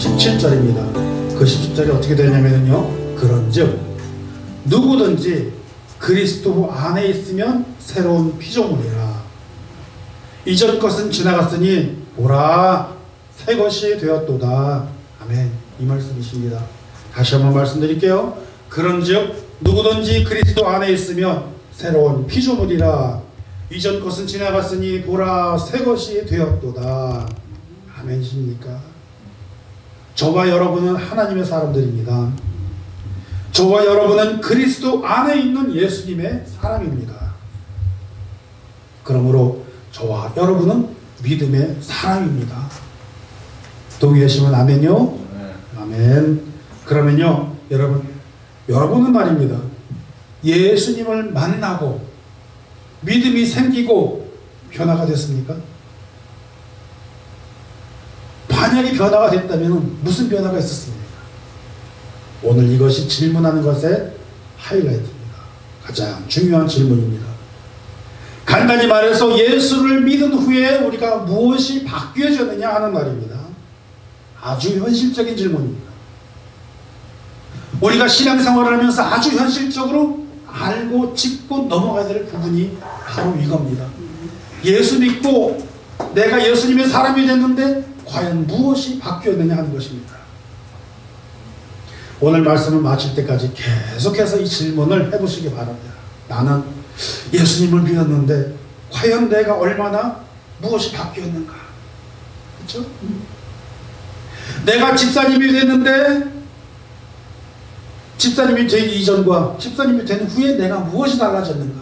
17절입니다. 그 17절이 어떻게 되냐면요, 그런즉 누구든지 그리스도 안에 있으면 새로운 피조물이라. 이전 것은 지나갔으니 보라 새 것이 되었도다. 아멘. 이 말씀이십니다. 다시 한번 말씀드릴게요. 그런즉 누구든지 그리스도 안에 있으면 새로운 피조물이라. 이전 것은 지나갔으니 보라 새 것이 되었도다. 아멘이십니까? 저와 여러분은 하나님의 사람들입니다. 저와 여러분은 그리스도 안에 있는 예수님의 사람입니다. 그러므로 저와 여러분은 믿음의 사람입니다. 동의하시면 아멘요? 아멘. 그러면요, 여러분은 말입니다, 예수님을 만나고 믿음이 생기고 변화가 됐습니까? 만약에 변화가 됐다면 무슨 변화가 있었습니까? 오늘 이것이 질문하는 것의 하이라이트입니다. 가장 중요한 질문입니다. 간단히 말해서 예수를 믿은 후에 우리가 무엇이 바뀌어졌느냐 하는 말입니다. 아주 현실적인 질문입니다. 우리가 신앙생활을 하면서 아주 현실적으로 알고 짚고 넘어가야 될 부분이 바로 이겁니다. 예수 믿고 내가 예수님의 사람이 됐는데 과연 무엇이 바뀌었느냐 하는 것입니다. 오늘 말씀을 마칠 때까지 계속해서 이 질문을 해보시기 바랍니다. 나는 예수님을 믿었는데 과연 내가 얼마나 무엇이 바뀌었는가? 그렇죠? 내가 집사님이 됐는데 집사님이 되기 이전과 집사님이 된 후에 내가 무엇이 달라졌는가?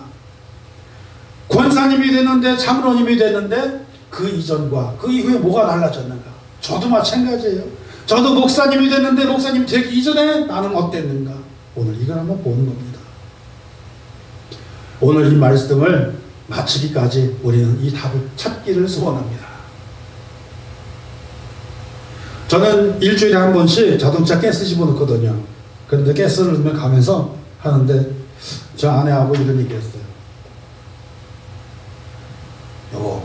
권사님이 됐는데 장로님이 됐는데 그 이전과 그 이후에 뭐가 달라졌는가? 저도 마찬가지예요. 저도 목사님이 됐는데 목사님이 되기 이전에 나는 어땠는가? 오늘 이걸 한번 보는 겁니다. 오늘 이 말씀을 마치기까지 우리는 이 답을 찾기를 소원합니다. 저는 일주일에 한 번씩 자동차 가스 집어넣거든요. 그런데 가스를 넣으면 가면서 하는데 저 아내하고 이런 얘기 했어요. 여보,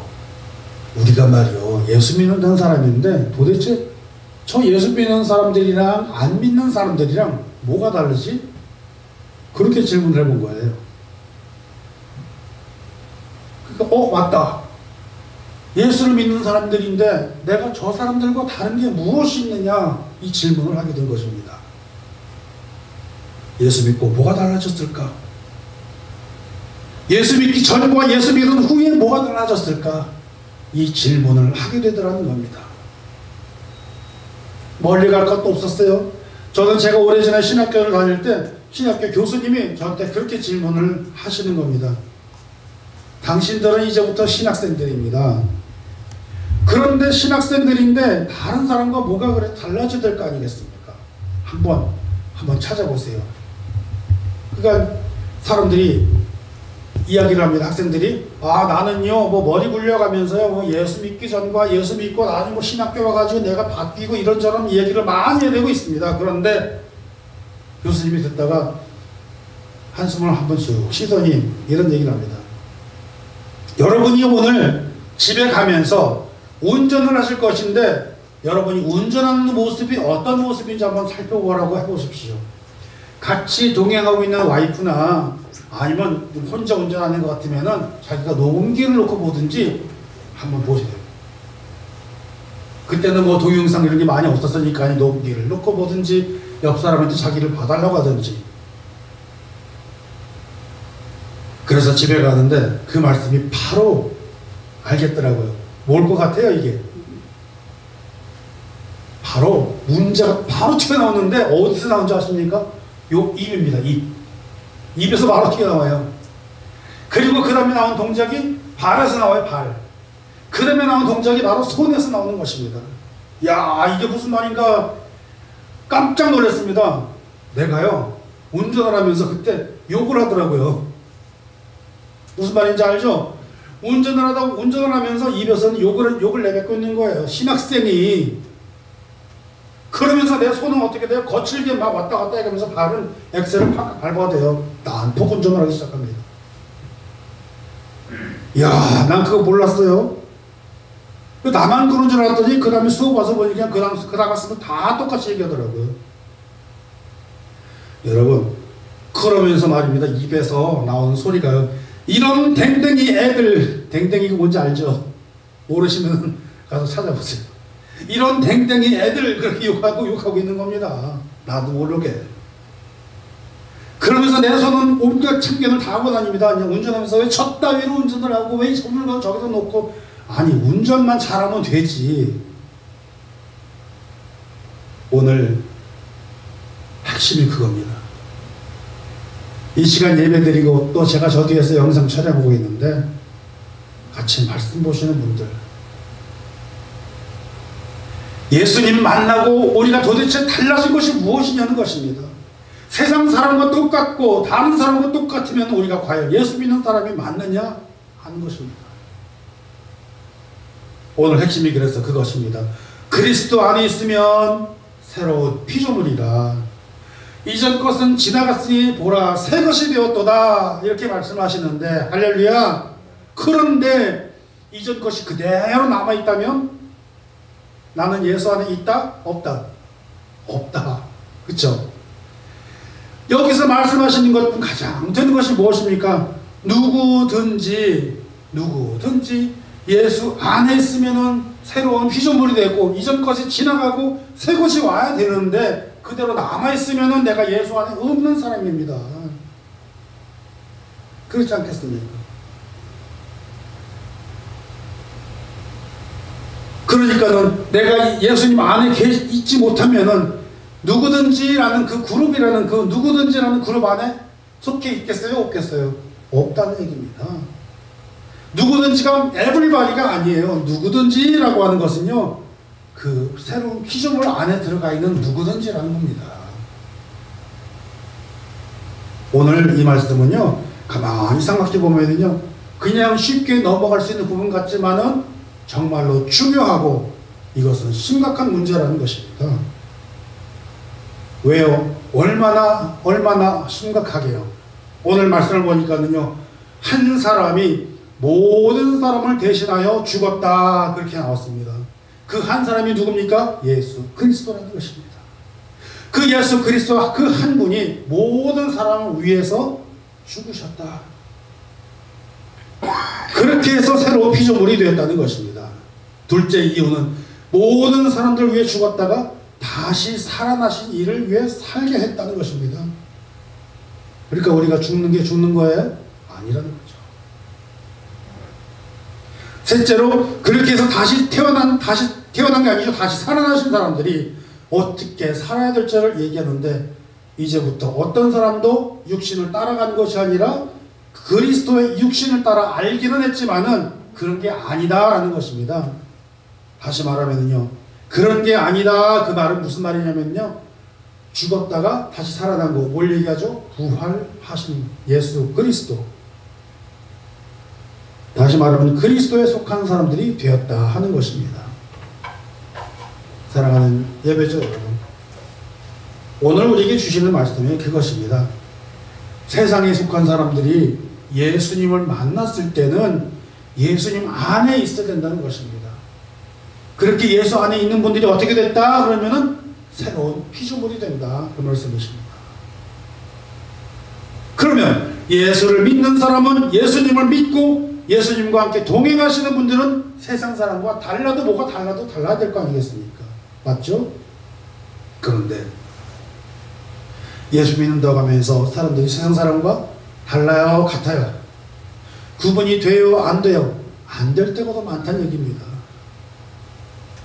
우리가 말이요, 예수 믿는 사람인데 도대체 저 예수 믿는 사람들이랑 안 믿는 사람들이랑 뭐가 다르지? 그렇게 질문을 해본 거예요. 그러니까 맞다. 예수를 믿는 사람들인데 내가 저 사람들과 다른 게 무엇이 있느냐, 이 질문을 하게 된 것입니다. 예수 믿고 뭐가 달라졌을까? 예수 믿기 전과 예수 믿은 후에 뭐가 달라졌을까? 이 질문을 하게 되더라는 겁니다. 멀리 갈 것도 없었어요. 저는 제가 오래전에 신학교를 다닐 때 신학교 교수님이 저한테 그렇게 질문을 하시는 겁니다. 당신들은 이제부터 신학생들입니다. 그런데 신학생들인데 다른 사람과 뭐가 그래 달라져야 될 거 아니겠습니까? 한번 찾아보세요. 그러니까 사람들이 이야기를 합니다. 학생들이 나는요 뭐 머리 굴려가면서요 뭐 예수 믿기 전과 예수 믿고 나는 뭐 신학교 와가지고 내가 바뀌고 이런저런 얘기를 많이 해내고 있습니다. 그런데 교수님이 듣다가 한숨을 한번 쑥 쉬더니 이런 얘기를 합니다. 여러분이 오늘 집에 가면서 운전을 하실 것인데 여러분이 운전하는 모습이 어떤 모습인지 한번 살펴보라고 해보십시오. 같이 동행하고 있는 와이프나 아니면 혼자 운전하는 것 같으면은 자기가 녹음기를 놓고 보든지 한번 보세요. 그때는 뭐 동영상 이런 게 많이 없었으니까 녹음기를 놓고 보든지 옆 사람한테 자기를 봐달라고 하든지. 그래서 집에 가는데 그 말씀이 바로 알겠더라고요. 뭘 것 같아요 이게? 바로 문제가 바로 튀어나오는데 어디서 나온 줄 아십니까? 요 입입니다. 입에서 바로 튀어나와요. 그리고 그 다음에 나온 동작이 발에서 나와요. 발. 그 다음에 나온 동작이 바로 손에서 나오는 것입니다. 야, 이게 무슨 말인가 깜짝 놀랐습니다. 내가요 운전을 하면서 그때 욕을 하더라고요. 무슨 말인지 알죠? 운전을 하면서 입에서는 욕을 내뱉고 있는 거예요. 신학생이. 그러면서 내 손은 어떻게 돼요? 거칠게 막 왔다 갔다 해가면서 발은 엑셀을 팍 밟아야 돼요. 난폭 운전을 하기 시작합니다. 이야, 난 그거 몰랐어요. 나만 그런 줄 알았더니 그 다음에 수업 와서 보니까 그 다음 갔으면 다 똑같이 얘기하더라고요. 여러분, 그러면서 말입니다. 입에서 나오는 소리가요. 이런 댕댕이 애들, 댕댕이가 뭔지 알죠? 모르시면 가서 찾아보세요. 이런 댕댕이 애들 그렇게 욕하고 있는 겁니다. 나도 모르게. 그러면서 내 손은 온갖 참견을 다 하고 다닙니다. 그냥 운전하면서 왜 저 따위로 운전을 하고 왜 선물건 저기다 놓고. 아니, 운전만 잘하면 되지. 오늘 핵심이 그겁니다. 이 시간 예배 드리고 또 제가 저 뒤에서 영상 촬영하고 있는데 같이 말씀 보시는 분들, 예수님 만나고 우리가 도대체 달라진 것이 무엇이냐는 것입니다. 세상 사람과 똑같고 다른 사람과 똑같으면 우리가 과연 예수 믿는 사람이 맞느냐 하는 것입니다. 오늘 핵심이 그래서 그것입니다. 그리스도 안에 있으면 새로운 피조물이라. 이전 것은 지나갔으니 보라 새 것이 되었도다 이렇게 말씀하시는데, 할렐루야. 그런데 이전 것이 그대로 남아있다면 나는 예수 안에 있다? 없다? 없다. 그쵸? 여기서 말씀하시는 것 가장 되는 것이 무엇입니까? 누구든지 예수 안에 있으면은 새로운 피조물이 되고 이전 것이 지나가고 새 것이 와야 되는데 그대로 남아있으면은 내가 예수 안에 없는 사람입니다. 그렇지 않겠습니까? 그러니까는 내가 예수님 안에 있지 못하면은 누구든지라는 그 그룹이라는 그 누구든지라는 그룹 안에 속해 있겠어요? 없겠어요? 없다는 얘기입니다. 누구든지가 에브리바디가 아니에요. 누구든지라고 하는 것은요, 그 새로운 피조물 안에 들어가 있는 누구든지라는 겁니다. 오늘 이 말씀은요, 가만히 생각해 보면은요, 그냥 쉽게 넘어갈 수 있는 부분 같지만은 정말로 중요하고 이것은 심각한 문제라는 것입니다. 왜요? 얼마나 심각하게요? 오늘 말씀을 보니까는요, 한 사람이 모든 사람을 대신하여 죽었다 그렇게 나왔습니다. 그 한 사람이 누굽니까? 예수 그리스도라는 것입니다. 그 예수 그리스도 그 한 분이 모든 사람을 위해서 죽으셨다. 그렇게 해서 새로운 피조물이 되었다는 것입니다. 둘째 이유는 모든 사람들을 위해 죽었다가 다시 살아나신 이를 위해 살게 했다는 것입니다. 그러니까 우리가 죽는 게 죽는 거예요? 아니라는 거죠. 셋째로 그렇게 해서 다시 태어난 게 아니죠. 다시 살아나신 사람들이 어떻게 살아야 될지를 얘기하는데, 이제부터 어떤 사람도 육신을 따라간 것이 아니라 그리스도의 육신을 따라 알기는 했지만은 그런 게 아니다라는 것입니다. 다시 말하면요, 그런 게 아니다. 그 말은 무슨 말이냐면요, 죽었다가 다시 살아난 거, 뭘 얘기하죠? 부활하신 예수 그리스도. 다시 말하면 그리스도에 속한 사람들이 되었다 하는 것입니다. 사랑하는 예배죠, 여러분. 오늘 우리에게 주시는 말씀이 그것입니다. 세상에 속한 사람들이 예수님을 만났을 때는 예수님 안에 있어야 된다는 것입니다. 그렇게 예수 안에 있는 분들이 어떻게 됐다? 그러면은 새로운 피조물이 된다. 그 말씀이십니다. 그러면 예수를 믿는 사람은 예수님을 믿고 예수님과 함께 동행하시는 분들은 세상 사람과 달라도 뭐가 달라도 달라야 될 거 아니겠습니까? 맞죠? 그런데 예수 믿는다고 하면서 사람들이 세상 사람과 달라요? 같아요? 구분이 돼요? 안 돼요? 안 될 때가 더 많다는 얘기입니다.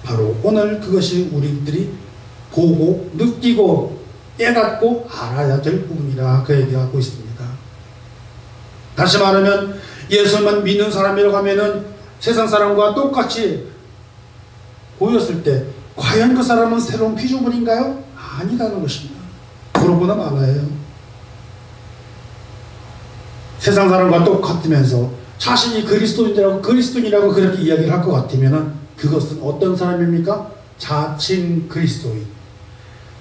바로 오늘 그것이 우리들이 보고 느끼고 깨닫고 알아야 될 부분이라 그 얘기하고 있습니다. 다시 말하면 예수만 믿는 사람이라고 하면은 세상 사람과 똑같이 보였을 때 과연 그 사람은 새로운 피조물인가요? 아니라는 것입니다. 그러고나 말아요. 세상 사람과 똑같으면서 자신이 그리스도인이라고 그렇게 이야기를 할 것 같으면은 그것은 어떤 사람입니까? 자칭 그리스도인.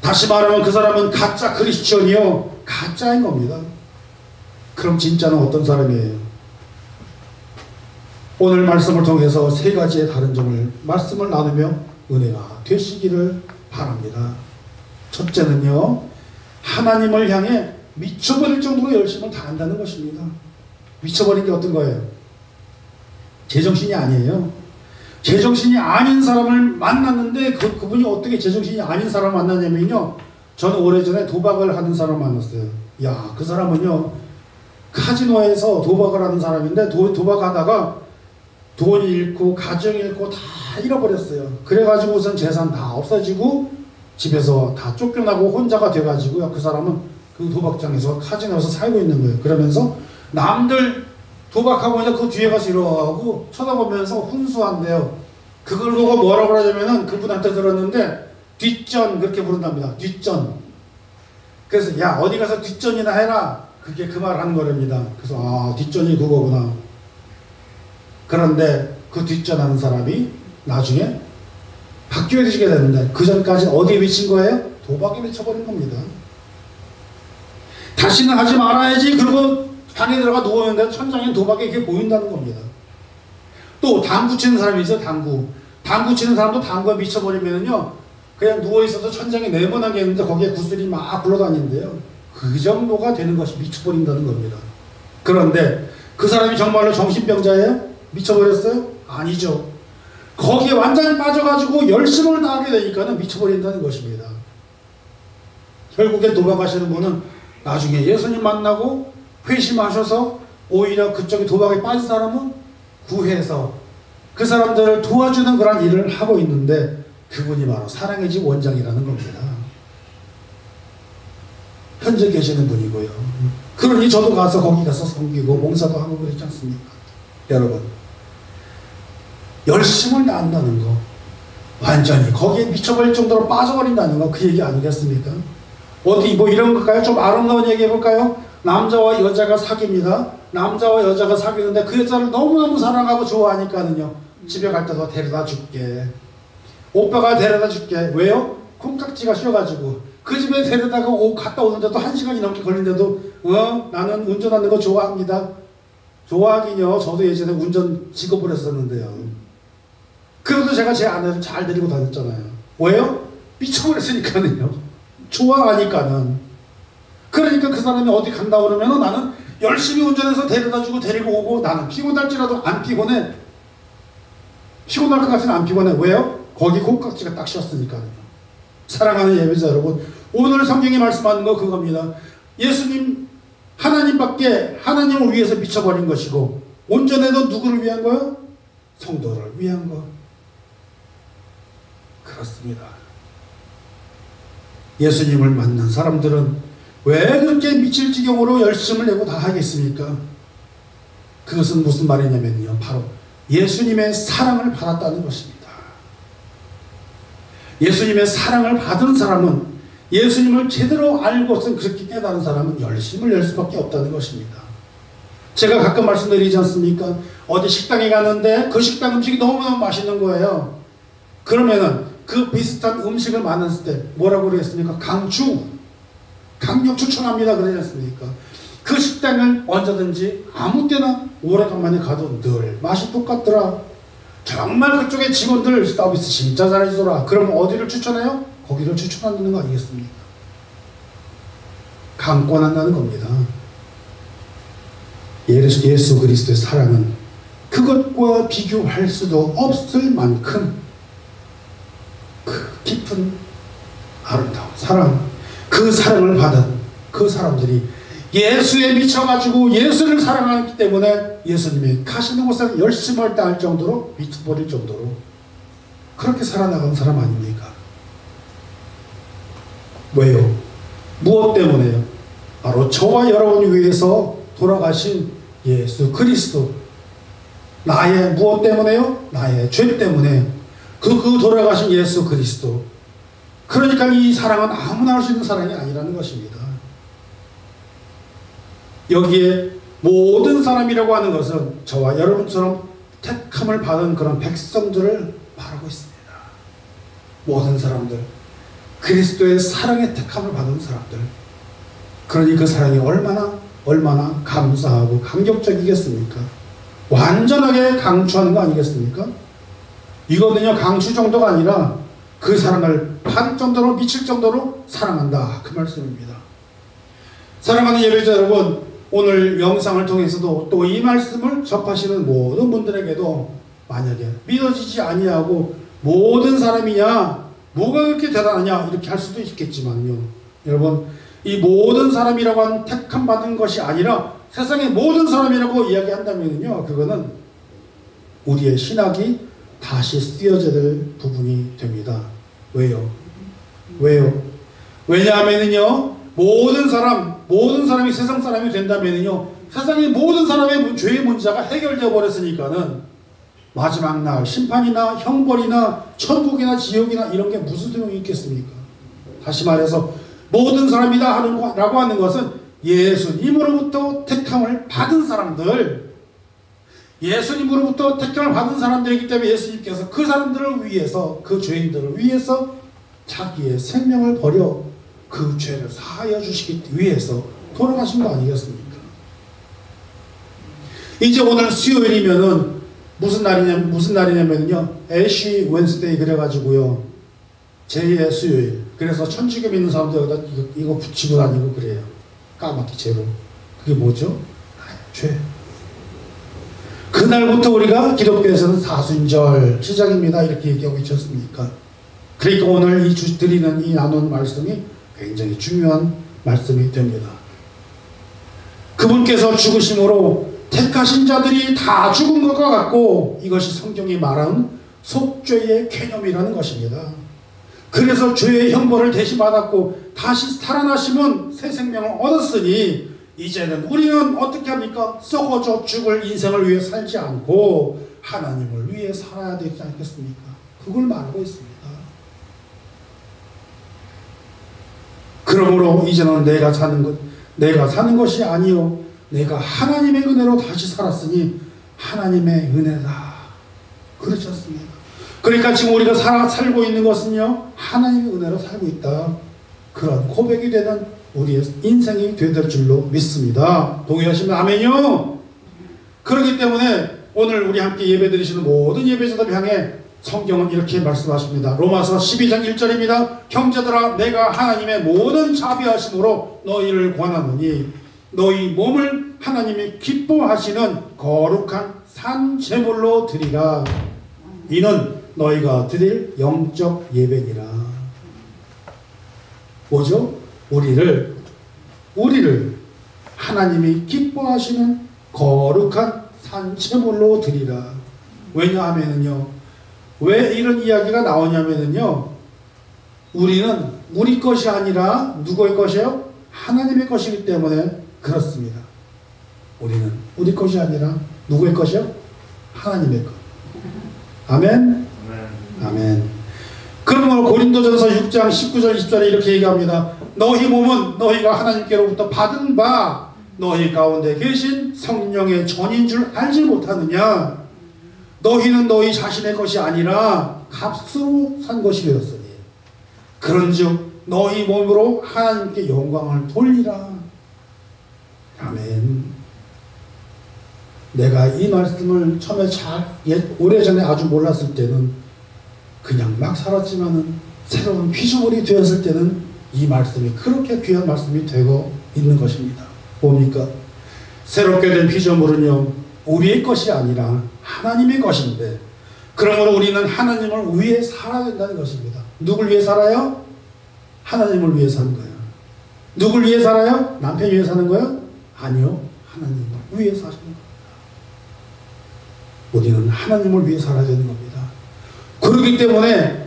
다시 말하면 그 사람은 가짜 크리스천이요, 가짜인 겁니다. 그럼 진짜는 어떤 사람이에요? 오늘 말씀을 통해서 세 가지의 다른 점을 말씀을 나누며 은혜가 되시기를 바랍니다. 첫째는요, 하나님을 향해 미쳐버릴 정도로 열심을 다한다는 것입니다. 미쳐버린 게 어떤 거예요? 제정신이 아니에요. 제정신이 아닌 사람을 만났는데 그분이 어떻게 제정신이 아닌 사람을 만나냐면요, 저는 오래전에 도박을 하는 사람을 만났어요. 야, 그 사람은요, 카지노에서 도박을 하는 사람인데 도박하다가 돈 잃고 가정 잃고 다 잃어버렸어요. 그래가지고 우선 재산 다 없어지고 집에서 다 쫓겨나고 혼자가 돼가지고요, 그 사람은 그 도박장에서 카지노에서 살고 있는 거예요. 그러면서 남들 도박하고 있는데 그 뒤에 가서 이러고 쳐다보면서 훈수한대요. 그걸 보고 뭐라고 그러냐면은, 그분한테 들었는데 뒷전 그렇게 부른답니다. 뒷전. 그래서 야, 어디 가서 뒷전이나 해라, 그게 그 말 하는 거랍니다. 그래서 아, 뒷전이 그거구나. 그런데 그 뒷전하는 사람이 나중에 학교에 지게 되는데, 그 전까지 어디에 미친 거예요? 도박에 미쳐버린 겁니다. 다시는 하지 말아야지. 그리고 방에 들어가 누워있는데 천장에 도박이 이렇게 보인다는 겁니다. 또 당구 치는 사람이 있어요. 당구 치는 사람도 당구에 미쳐버리면은요, 그냥 누워있어도 천장에 네모나게 있는데 거기에 구슬이 막 굴러다니는데요, 그 정도가 되는 것이 미쳐버린다는 겁니다. 그런데 그 사람이 정말로 정신병자예요? 미쳐버렸어요? 아니죠. 거기에 완전히 빠져가지고 열심을 다하게 되니까는 미쳐버린다는 것입니다. 결국에 도박하시는 분은 나중에 예수님 만나고 회심하셔서 오히려 그쪽에 도박에 빠진 사람은 구해서 그 사람들을 도와주는 그런 일을 하고 있는데, 그분이 바로 사랑의 집 원장이라는 겁니다. 현재 계시는 분이고요. 그러니 저도 가서 거기 가서 섬기고 봉사도 하고 그러지 않습니까? 여러분, 열심을 다한다는 거, 완전히 거기에 미쳐버릴 정도로 빠져버린다는 거, 그 얘기 아니겠습니까? 어디 뭐 이런 걸까요? 좀 아름다운 얘기 해볼까요? 남자와 여자가 사귀입니다. 남자와 여자가 사귀는데 그 여자를 너무너무 사랑하고 좋아하니까는요, 집에 갈 때도 데려다 줄게, 오빠가 데려다 줄게. 왜요? 콩깍지가 쉬어가지고. 그 집에 데려다가 갔다 오는데도 1시간이 넘게 걸리는데도 나는 운전하는 거 좋아합니다. 좋아하긴요, 저도 예전에 운전 직업을 했었는데요. 그래도 제가 제 아내를 잘 데리고 다녔잖아요. 왜요? 미쳐버렸으니까는요. 좋아하니까는. 그러니까 그 사람이 어디 간다 그러면 나는 열심히 운전해서 데려다주고 데리고 오고, 나는 피곤할지라도 안 피곤해. 피곤할 것 같으면 안 피곤해. 왜요? 거기 콩깍지가 딱 쉬었으니까요. 사랑하는 예배자 여러분, 오늘 성경이 말씀하는 거 그겁니다. 예수님, 하나님밖에, 하나님을 위해서 미쳐버린 것이고, 온전해도 누구를 위한 거요? 성도를 위한 거. 그렇습니다. 예수님을 만난 사람들은 왜 그렇게 미칠 지경으로 열심을 내고 다 하겠습니까? 그것은 무슨 말이냐면요, 바로 예수님의 사랑을 받았다는 것입니다. 예수님의 사랑을 받은 사람은, 예수님을 제대로 알고서 그렇게 깨달은 사람은 열심을 낼 수밖에 없다는 것입니다. 제가 가끔 말씀드리지 않습니까? 어디 식당에 갔는데 그 식당 음식이 너무너무 맛있는 거예요. 그러면은 그 비슷한 음식을 만났을 때 뭐라고 그러겠습니까? 강력 추천합니다 그러지 않습니까? 그 식당을 언제든지 아무 때나 오래간만에 가도 늘 맛이 똑같더라, 정말 그쪽에 직원들 서비스 진짜 잘해주더라, 그러면 어디를 추천해요? 거기를 추천한다는 거 아니겠습니까? 강권한다는 겁니다. 예수 그리스도의 사랑은 그것과 비교할 수도 없을 만큼 그 깊은 아름다운 사랑, 그 사랑을 받은 그 사람들이 예수에 미쳐가지고 예수를 사랑하기 때문에 예수님이 가시는 곳에 열심을 다할 정도로, 미쳐버릴 정도로 그렇게 살아나간 사람 아닙니까? 왜요? 무엇 때문에요? 바로 저와 여러분을 위해서 돌아가신 예수 그리스도. 나의 무엇 때문에요? 나의 죄 때문에. 그 돌아가신 예수 그리스도. 그러니까 이 사랑은 아무나 할 수 있는 사랑이 아니라는 것입니다. 여기에 모든 사람이라고 하는 것은 저와 여러분처럼 택함을 받은 그런 백성들을 말하고 있습니다. 모든 사람들, 그리스도의 사랑의 택함을 받은 사람들. 그러니 그 사랑이 얼마나 감사하고 감격적이겠습니까? 완전하게 강추하는 거 아니겠습니까? 이거는요, 강추 정도가 아니라 그 사랑을 반 정도로 미칠 정도로 사랑한다, 그 말씀입니다. 사랑하는 예배자 여러분, 오늘 영상을 통해서도 또 이 말씀을 접하시는 모든 분들에게도 만약에 믿어지지 아니하고 모든 사람이냐, 뭐가 그렇게 대단하냐 이렇게 할 수도 있겠지만요, 여러분, 이 모든 사람이라고 하는 택함 받은 것이 아니라 세상의 모든 사람이라고 이야기한다면요, 그거는 우리의 신학이 다시 쓰여져야 될 부분이 됩니다. 왜요? 왜냐하면요, 모든 사람이 세상 사람이 된다면요, 세상의 모든 사람의 죄의 문제가 해결되어 버렸으니까는 마지막 날 심판이나 형벌이나 천국이나 지옥이나 이런 게 무슨 소용이 있겠습니까? 다시 말해서 모든 사람이다 라고 하는 것은 예수님으로부터 택함을 받은 사람들, 예수님으로부터 택함을 받은 사람들이기 때문에 예수님께서 그 사람들을 위해서, 그 죄인들을 위해서 자기의 생명을 버려 그 죄를 사하여 주시기 위해서 돌아가신 거 아니겠습니까? 이제 오늘 수요일이면은 무슨 날이냐면요, 애쉬 웬스데이 그래가지고요, 제2의 수요일. 그래서 천주교 믿는 사람들 여기다 이거 붙이고 다니고 그래요. 까맣게 제로. 그게 뭐죠? 죄. 그날부터 우리가 기독교에서는 사순절 시작입니다, 이렇게 얘기하고 있지 않습니까? 그러니까 오늘 드리는 이 나눈 말씀이 굉장히 중요한 말씀이 됩니다. 그분께서 죽으심으로 택하신 자들이 다 죽은 것과 같고, 이것이 성경이 말하는 속죄의 개념이라는 것입니다. 그래서 죄의 형벌을 대신 받았고 다시 살아나심은 새 생명을 얻었으니 이제는 우리는 어떻게 합니까? 썩어져 죽을 인생을 위해 살지 않고 하나님을 위해 살아야 되지 않겠습니까? 그걸 말하고 있습니다. 그러므로 이제는 내가 사는 것이 아니요, 내가 하나님의 은혜로 다시 살았으니 하나님의 은혜다. 그렇지 않습니까? 그러니까 지금 우리가 살고 있는 것은요, 하나님의 은혜로 살고 있다. 그런 고백이 되는 우리의 인생이 되될 줄로 믿습니다. 동의하시면 아멘요. 그렇기 때문에 오늘 우리 함께 예배드리시는 모든 예배자들 향해 성경은 이렇게 말씀하십니다. 로마서 12장 1절입니다. 형제들아, 내가 하나님의 모든 자비하심으로 너희를 권하노니 너희 몸을 하나님이 기뻐하시는 거룩한 산 제물로 드리라. 이는 너희가 드릴 영적 예배니라. 뭐죠? 우리를 하나님이 기뻐하시는 거룩한 산 제물로 드리라. 왜냐하면은요, 왜 이런 이야기가 나오냐면은요, 우리는 우리 것이 아니라 누구의 것이에요? 하나님의 것이기 때문에 그렇습니다. 우리는 우리 것이 아니라 누구의 것이요? 하나님의 것. 아멘? 아멘. 그러므로 고린도전서 6장 19절 20절에 이렇게 얘기합니다. 너희 몸은 너희가 하나님께로부터 받은 바 너희 가운데 계신 성령의 전인 줄 알지 못하느냐? 너희는 너희 자신의 것이 아니라 값으로 산 것이 되었으니 그런즉 너희 몸으로 하나님께 영광을 돌리라. 아멘. 내가 이 말씀을 처음에 오래전에 아주 몰랐을 때는 그냥 막 살았지만은 새로운 피조물이 되었을 때는 이 말씀이 그렇게 귀한 말씀이 되고 있는 것입니다. 뭡니까? 새롭게 된 피조물은요, 우리의 것이 아니라 하나님의 것인데, 그러므로 우리는 하나님을 위해 살아야 된다는 것입니다. 누굴 위해 살아요? 하나님을 위해 사는 거예요. 누굴 위해 살아요? 남편 위해 사는 거예요? 아니요, 하나님을 위해 사시는 겁니다. 우리는 하나님을 위해 살아야 되는 겁니다. 그러기 때문에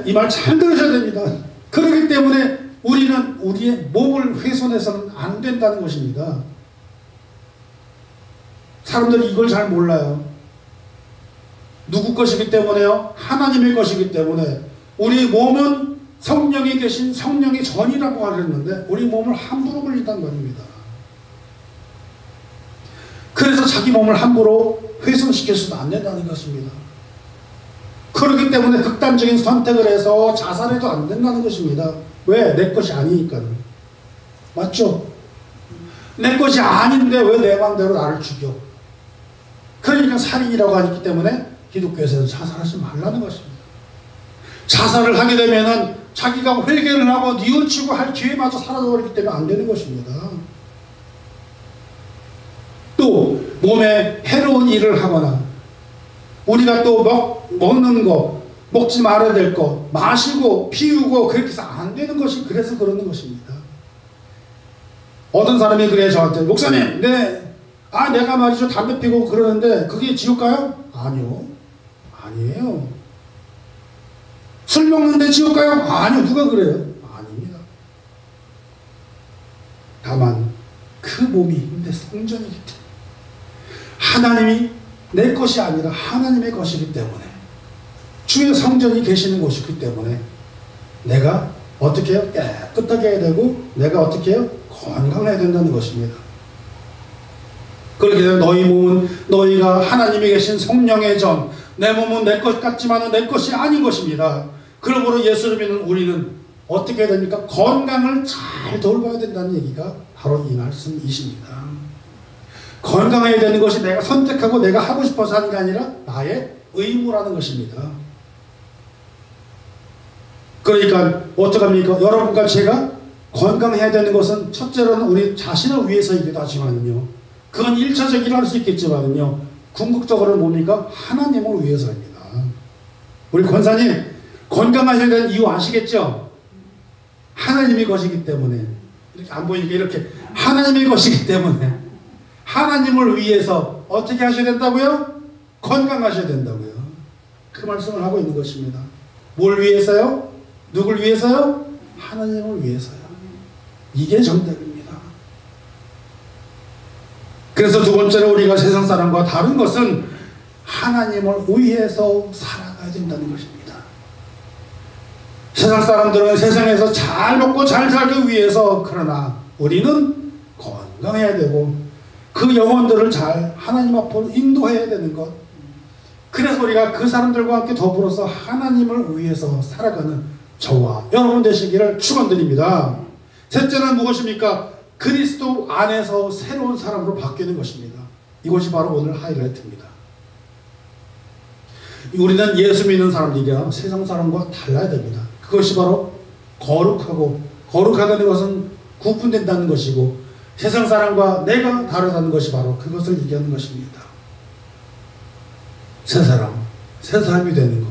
이 말 잘 들으셔야 됩니다. 그러기 때문에 우리는 우리의 몸을 훼손해서는 안 된다는 것입니다. 사람들이 이걸 잘 몰라요. 누구 것이기 때문에요? 하나님의 것이기 때문에. 우리 몸은 성령이 계신 성령의 전이라고 하셨는데 우리 몸을 함부로 걸린다는 겁니다. 그래서 자기 몸을 함부로 훼손시켜서도 안 된다는 것입니다. 그렇기 때문에 극단적인 선택을 해서 자살해도 안 된다는 것입니다. 왜? 내 것이 아니니까는. 맞죠? 내 것이 아닌데 왜 내 마음대로 나를 죽여? 그러니까 살인이라고 하기 때문에 기독교에서는 자살하지 말라는 것입니다. 자살을 하게 되면은 자기가 회개를 하고 뉘우치고 할 기회마저 사라져버리기 때문에 안 되는 것입니다. 또 몸에 해로운 일을 하거나 우리가 또 먹는 거, 먹지 말아야 될 거, 마시고 피우고 그렇게 해서 안 되는 것이 그래서 그러는 것입니다. 어떤 사람이 그래 저한테 목사님 내가 말이죠 담배 피고 그러는데 그게 지옥 가요? 아니요. 아니에요. 술 먹는데 지옥 가요? 아니요. 누가 그래요? 아닙니다. 다만 그 몸이 내 성전이기 때문에 하나님이 내 것이 아니라 하나님의 것이기 때문에 주의 성전이 계시는 곳이기 때문에 내가 어떻게 해요? 깨끗하게 해야 되고 내가 어떻게 해요? 건강해야 된다는 것입니다. 그렇게 되면 너희 몸은 너희가 하나님이 계신 성령의 전, 내 몸은 내 것 같지만 내 것이 아닌 것입니다. 그러므로 예수를 믿는 우리는 어떻게 해야 됩니까? 건강을 잘 돌봐야 된다는 얘기가 바로 이 말씀이십니다. 건강해야 되는 것이 내가 선택하고 내가 하고 싶어서 하는 게 아니라 나의 의무라는 것입니다. 그러니까 어떡합니까? 여러분과 제가 건강해야 되는 것은 첫째로는 우리 자신을 위해서이기도 하지만요. 그건 1차적이라 할 수 있겠지만요. 궁극적으로는 뭡니까? 하나님을 위해서입니다. 우리 권사님 건강하셔야 되는 이유 아시겠죠? 하나님의 것이기 때문에 이렇게 안 보이니까 이렇게 하나님의 것이기 때문에 하나님을 위해서 어떻게 하셔야 된다고요? 건강하셔야 된다고요. 그 말씀을 하고 있는 것입니다. 뭘 위해서요? 누굴 위해서요? 하나님을 위해서요. 이게 정답입니다. 그래서 두 번째로 우리가 세상 사람과 다른 것은 하나님을 위해서 살아가야 된다는 것입니다. 세상 사람들은 세상에서 잘 먹고 잘 살기 위해서 그러나 우리는 건강해야 되고 그 영혼들을 잘 하나님 앞으로 인도해야 되는 것. 그래서 우리가 그 사람들과 함께 더불어서 하나님을 위해서 살아가는 저와 여러분 되시기를 축원드립니다. 셋째는 무엇입니까? 그리스도 안에서 새로운 사람으로 바뀌는 것입니다. 이것이 바로 오늘 하이라이트입니다. 우리는 예수 믿는 사람들이라 세상 사람과 달라야 됩니다. 그것이 바로 거룩하다는 것은 구분된다는 것이고 세상 사람과 내가 다르다는 것이 바로 그것을 얘기하는 것입니다. 새 사람이 되는 것.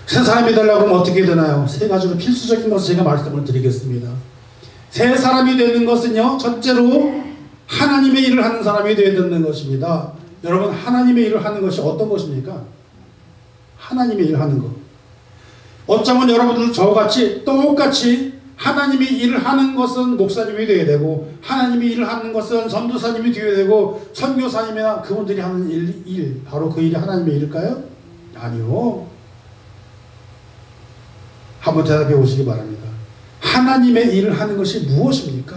새 사람이 되려고 하면 어떻게 되나요? 세 가지로 필수적인 것을 제가 말씀을 드리겠습니다. 새 사람이 되는 것은요, 첫째로 하나님의 일을 하는 사람이 되어야 되는 것입니다. 여러분, 하나님의 일을 하는 것이 어떤 것입니까? 하나님의 일을 하는 것. 어쩌면 여러분들 저같이 똑같이 하나님이 일을 하는 것은 목사님이 되어야 되고 하나님이 일을 하는 것은 전도사님이 되어야 되고 선교사님이나 그분들이 하는 일 바로 그 일이 하나님의 일일까요? 아니요. 한번 대답해 보시기 바랍니다. 하나님의 일을 하는 것이 무엇입니까?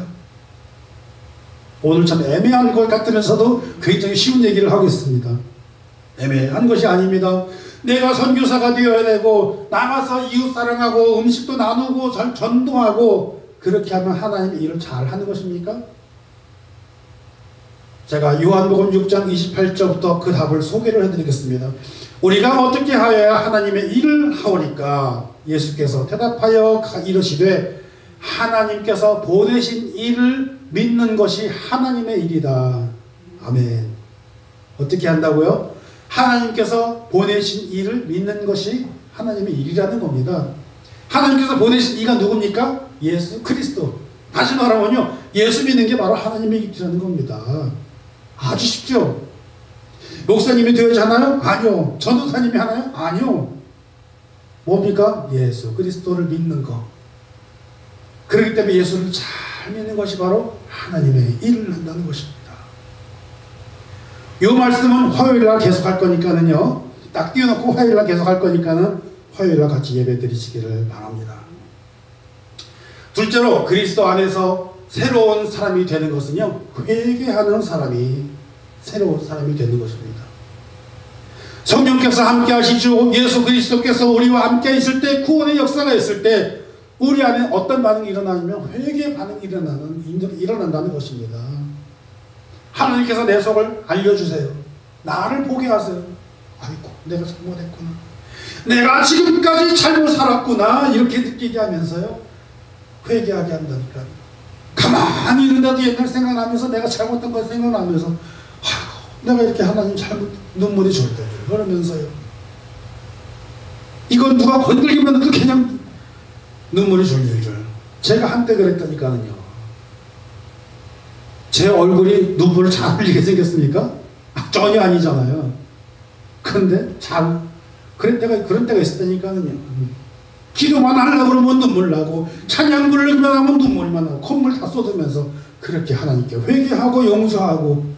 오늘 참 애매한 것 같으면서도 굉장히 쉬운 얘기를 하고 있습니다. 애매한 것이 아닙니다. 내가 선교사가 되어야 되고 나가서 이웃 사랑하고 음식도 나누고 전도하고 그렇게 하면 하나님의 일을 잘 하는 것입니까? 제가 요한복음 6장 28절부터 그 답을 소개를 해드리겠습니다. 우리가 어떻게 하여야 하나님의 일을 하오리까? 예수께서 대답하여 이르시되 하나님께서 보내신 일을 믿는 것이 하나님의 일이다. 아멘. 어떻게 한다고요? 하나님께서 보내신 일을 믿는 것이 하나님의 일이라는 겁니다. 하나님께서 보내신 이가 누굽니까? 예수 그리스도. 다시 말하면요, 예수 믿는 게 바로 하나님의 일이라는 겁니다. 아주 쉽죠? 목사님이 되어야지 하나요? 아니요. 전도사님이 하나요? 아니요. 뭡니까? 예수 그리스도를 믿는 것. 그렇기 때문에 예수를 잘 믿는 것이 바로 하나님의 일을 한다는 것입니다. 이 말씀은 화요일날 계속 할 거니까는요, 딱 띄워놓고 화요일날 계속 할 거니까는 화요일날 같이 예배 드리시기를 바랍니다. 둘째로 그리스도 안에서 새로운 사람이 되는 것은요, 회개하는 사람이 새로운 사람이 되는 것입니다. 성령께서 함께 하시죠. 예수 그리스도께서 우리와 함께 있을 때, 구원의 역사가 있을 때 우리 안에 어떤 반응이 일어나냐면 회개의 반응이 일어난다는 것입니다. 하나님께서 내 속을 알려주세요. 나를 보게 하세요. 아이고, 내가 잘못했구나. 내가 지금까지 잘못 살았구나. 이렇게 느끼게 하면서요. 회개하게 한다니까. 가만히 있는데도 옛날 생각나면서 내가 잘못한 거 생각나면서 아이고, 내가 이렇게 하나님 잘못 눈물이 절대 그러면서요. 이건 누가 건들기만 해도 그냥 눈물이 줄줄줄. 제가 한때 그랬다니까요. 제 얼굴이 눈물을 잘 흘리게 생겼습니까? 전혀 아니잖아요. 근데 그런 때가 있었다니까요. 기도만 하려고 그러면 눈물 나고, 찬양 부르기만 하면 눈물만 나고, 콧물 다 쏟으면서 그렇게 하나님께 회개하고 용서하고,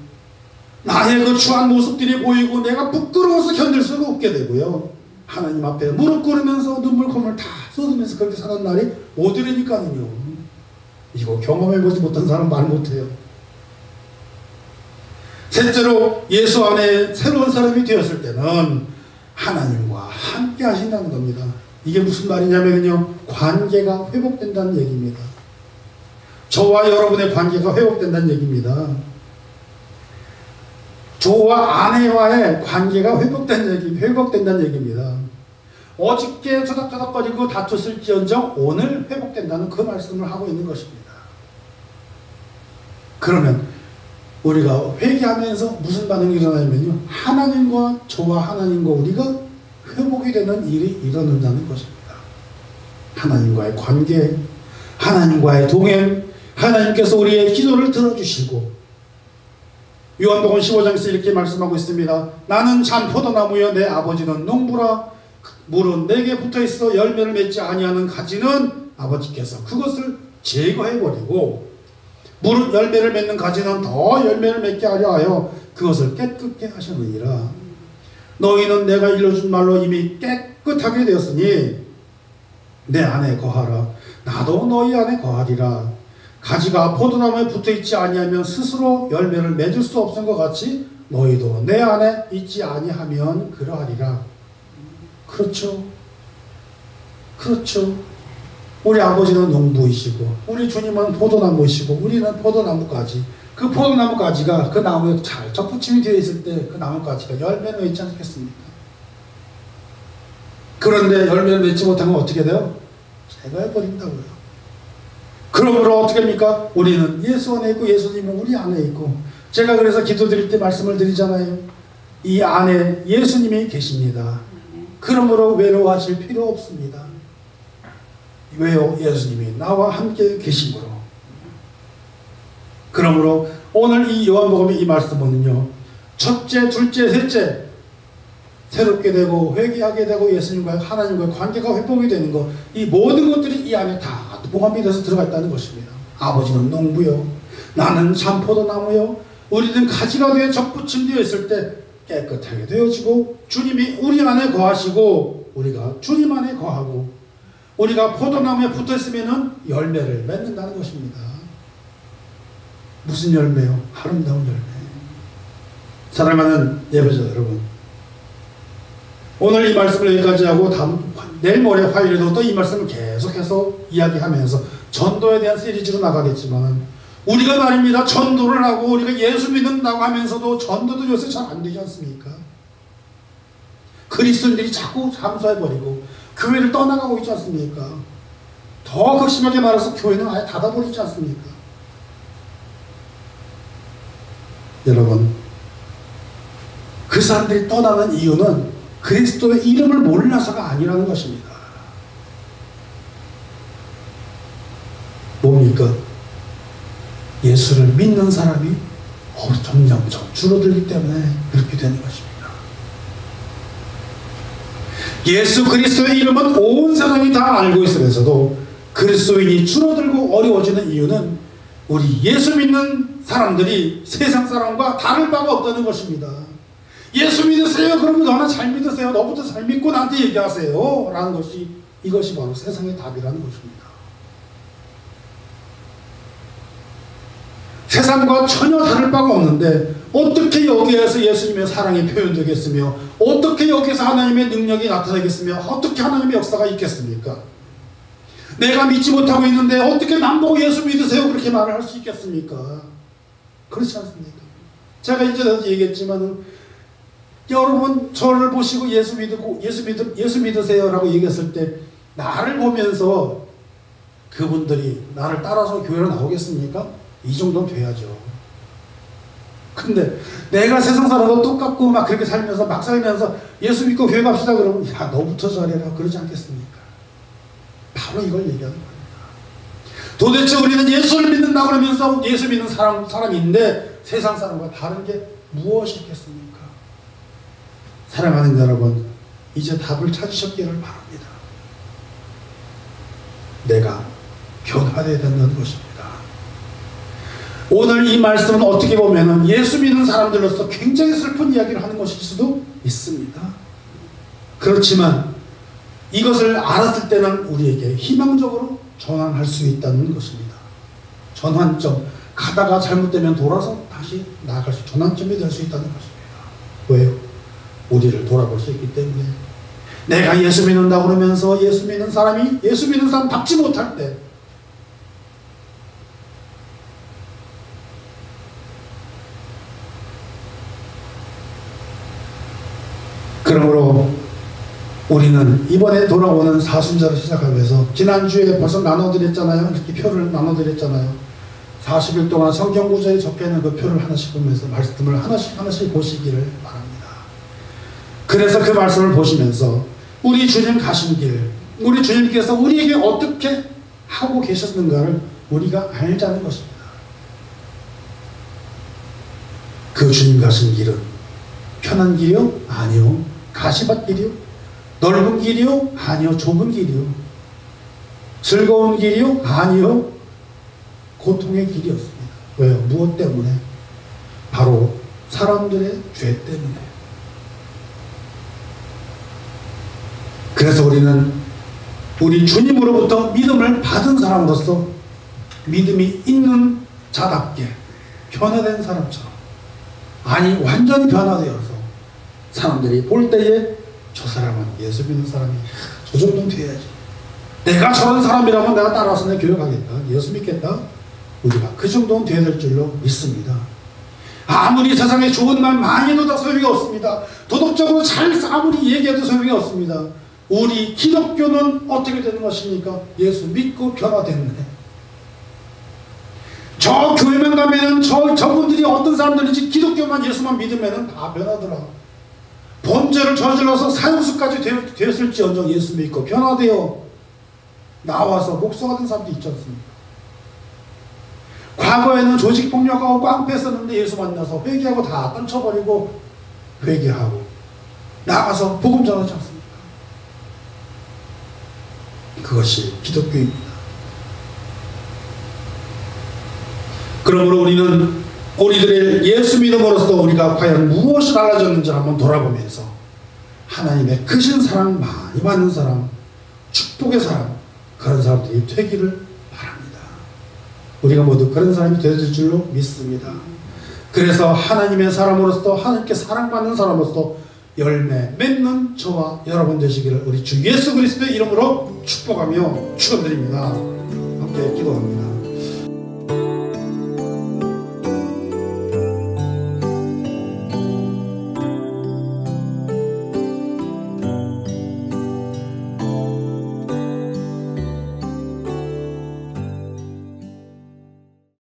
나의 그 추한 모습들이 보이고 내가 부끄러워서 견딜 수가 없게 되고요. 하나님 앞에 무릎 꿇으면서 눈물 콧물 다 쏟으면서 그렇게 사는 날이 오더라니까요. 이거 경험해보지 못한 사람 말 못해요. 셋째로, 예수 안에 새로운 사람이 되었을 때는 하나님과 함께 하신다는 겁니다. 이게 무슨 말이냐면요, 관계가 회복된다는 얘기입니다. 저와 여러분의 관계가 회복된다는 얘기입니다. 저와 아내와의 관계가 회복된다는 얘기입니다. 어저께 저닥저닥거리고 다퉜을지언정 오늘 회복된다는 그 말씀을 하고 있는 것입니다. 그러면 우리가 회개하면서 무슨 반응이 일어나냐면요, 하나님과 저와 하나님과 우리가 회복이 되는 일이 일어난다는 것입니다. 하나님과의 관계, 하나님과의 동행, 하나님께서 우리의 기도를 들어주시고, 요한복음 15장에서 이렇게 말씀하고 있습니다. 나는 참 포도나무여 내 아버지는 농부라. 물은 내게 붙어있어 열매를 맺지 아니하는 가지는 아버지께서 그것을 제거해버리고, 물은 열매를 맺는 가지는 더 열매를 맺게 하려 하여 그것을 깨끗게 하셨느니라. 너희는 내가 일러준 말로 이미 깨끗하게 되었으니 내 안에 거하라. 나도 너희 안에 거하리라. 가지가 포도나무에 붙어있지 아니하면 스스로 열매를 맺을 수 없은 것 같이 너희도 내 안에 있지 아니하면 그러하리라. 그렇죠. 그렇죠. 우리 아버지는 농부이시고 우리 주님은 포도나무이시고 우리는 포도나무가지. 그 포도나무가지가 그 나무에 잘 접붙임이 되어 있을 때 그 나무가지가 열매를 맺지 않겠습니까? 그런데 열매를 맺지 못하면 어떻게 돼요? 제거해버린다고요. 그러므로 어떻게 합니까? 우리는 예수 안에 있고 예수님은 우리 안에 있고, 제가 그래서 기도드릴 때 말씀을 드리잖아요. 이 안에 예수님이 계십니다. 그러므로 외로워하실 필요 없습니다. 왜요? 예수님이 나와 함께 계심으로. 그러므로 오늘 이 요한복음의 이 말씀은요, 첫째, 둘째, 셋째, 새롭게 되고 회개하게 되고 예수님과 하나님과의 관계가 회복이 되는 것, 이 모든 것들이 이 안에 다 봉합이 돼서 들어가 있다는 것입니다. 아버지는 농부요, 나는 참 포도나무요, 우리는 가지가 되어 접붙임되어 있을 때 깨끗하게 되어지고, 주님이 우리 안에 거하시고 우리가 주님 안에 거하고, 우리가 포도나무에 붙어있으면 열매를 맺는다는 것입니다. 무슨 열매요? 아름다운 열매. 사랑하는 예배자 여러분, 오늘 이 말씀을 여기까지 하고 내일 모레 화요일에도 또 이 말씀을 계속해서 이야기하면서 전도에 대한 시리즈로 나가겠지만, 우리가 말입니다, 전도를 하고 우리가 예수 믿는다고 하면서도 전도도 요새 잘 안 되지 않습니까? 그리스도인들이 자꾸 잠수해버리고 교회를 떠나가고 있지 않습니까? 더 극심하게 말해서 교회는 아예 닫아버리지 않습니까? 여러분, 그 사람들이 떠나는 이유는 그리스도의 이름을 몰라서가 아니라는 것입니다. 뭡니까? 예수를 믿는 사람이 점점점 줄어들기 때문에 그렇게 되는 것입니다. 예수 그리스도의 이름은 온 세상이 다 알고 있으면서도 그리스도인이 줄어들고 어려워지는 이유는 우리 예수 믿는 사람들이 세상 사람과 다를 바가 없다는 것입니다. 예수 믿으세요? 그러면 너나 잘 믿으세요. 너부터 잘 믿고 나한테 얘기하세요. 라는 것이, 이것이 바로 세상의 답이라는 것입니다. 세상과 전혀 다를 바가 없는데 어떻게 여기에서 예수님의 사랑이 표현되겠으며, 어떻게 여기서 하나님의 능력이 나타나겠으며, 어떻게 하나님의 역사가 있겠습니까? 내가 믿지 못하고 있는데 어떻게 남보고 예수 믿으세요? 그렇게 말을 할 수 있겠습니까? 그렇지 않습니까? 제가 이제 얘기했지만 여러분 저를 보시고 예수 믿으세요라고 얘기했을 때 나를 보면서 그분들이 나를 따라서 교회로 나오겠습니까? 이 정도는 돼야죠. 근데 내가 세상 사람과 똑같고 막 그렇게 살면서 막 살면서 예수 믿고 교회 갑시다 그러면 야 너부터 잘해라 그러지 않겠습니까? 바로 이걸 얘기하는 겁니다. 도대체 우리는 예수를 믿는다 그러면서 예수 믿는 사람인데 세상 사람과 다른 게 무엇이겠습니까? 사랑하는 여러분, 이제 답을 찾으셨기를 바랍니다. 내가 변화되어야 된다는 것입니다. 오늘 이 말씀은 어떻게 보면 예수 믿는 사람들로서 굉장히 슬픈 이야기를 하는 것일 수도 있습니다. 그렇지만 이것을 알았을 때는 우리에게 희망적으로 전환할 수 있다는 것입니다. 전환점, 가다가 잘못되면 돌아서 다시 나아갈 수, 전환점이 될 수 있다는 것입니다. 왜요? 우리를 돌아볼 수 있기 때문에. 내가 예수 믿는다 그러면서 예수 믿는 사람 받지 못할 때 그러므로 우리는 이번에 돌아오는 사순절을 시작하면서 지난주에 벌써 나눠드렸잖아요. 이렇게 표를 나눠드렸잖아요. 40일 동안 성경 구절에 적혀있는 그 표를 하나씩 보면서 말씀을 하나씩 보시기를 바랍니다. 그래서 그 말씀을 보시면서 우리 주님 가신 길, 우리 주님께서 우리에게 어떻게 하고 계셨는가를 우리가 알자는 것입니다. 그 주님 가신 길은 편한 길이요? 아니요. 가시밭 길이요? 넓은 길이요? 아니요. 좁은 길이요. 즐거운 길이요? 아니요. 고통의 길이었습니다. 왜요? 무엇 때문에? 바로 사람들의 죄 때문에. 그래서 우리는 우리 주님으로부터 믿음을 받은 사람으로서 믿음이 있는 자답게 변화된 사람처럼, 아니 완전히 변화되어서 사람들이 볼 때에 저 사람은 예수 믿는 사람이 저 정도는 돼야지, 내가 저런 사람이라면 내가 따라서 내 교회 가겠다, 예수 믿겠다, 우리가 그 정도는 돼야 될 줄로 믿습니다. 아무리 세상에 좋은 말 많이 해도 다 소용이 없습니다. 도덕적으로 잘 아무리 얘기해도 소용이 없습니다. 우리 기독교는 어떻게 되는 것입니까? 예수 믿고 변화되는 데. 저 교회만 가면은 저분들이 어떤 사람들인지 기독교만 예수만 믿으면은 다 변하더라. 범죄를 저질러서 사형수까지 되었을지언정 예수 믿고 변화되어 나와서 목사가 된 사람도 있지 않습니까? 과거에는 조직폭력하고 깡패했었는데 예수 만나서 회개하고 다 떨쳐버리고 회개하고 나가서 복음 전하지 않습니까? 그것이 기독교입니다. 그러므로 우리는 우리들의 예수 믿음으로서 우리가 과연 무엇이 달라졌는지 한번 돌아보면서 하나님의 크신 사랑 많이 받는 사람, 축복의 사람, 그런 사람들이 되기를 바랍니다. 우리가 모두 그런 사람이 되어질 줄로 믿습니다. 그래서 하나님의 사람으로서, 하나님께 사랑받는 사람으로서 열매 맺는 저와 여러분 되시기를 우리 주 예수 그리스도의 이름으로 축복하며 축원드립니다. 함께 기도합니다.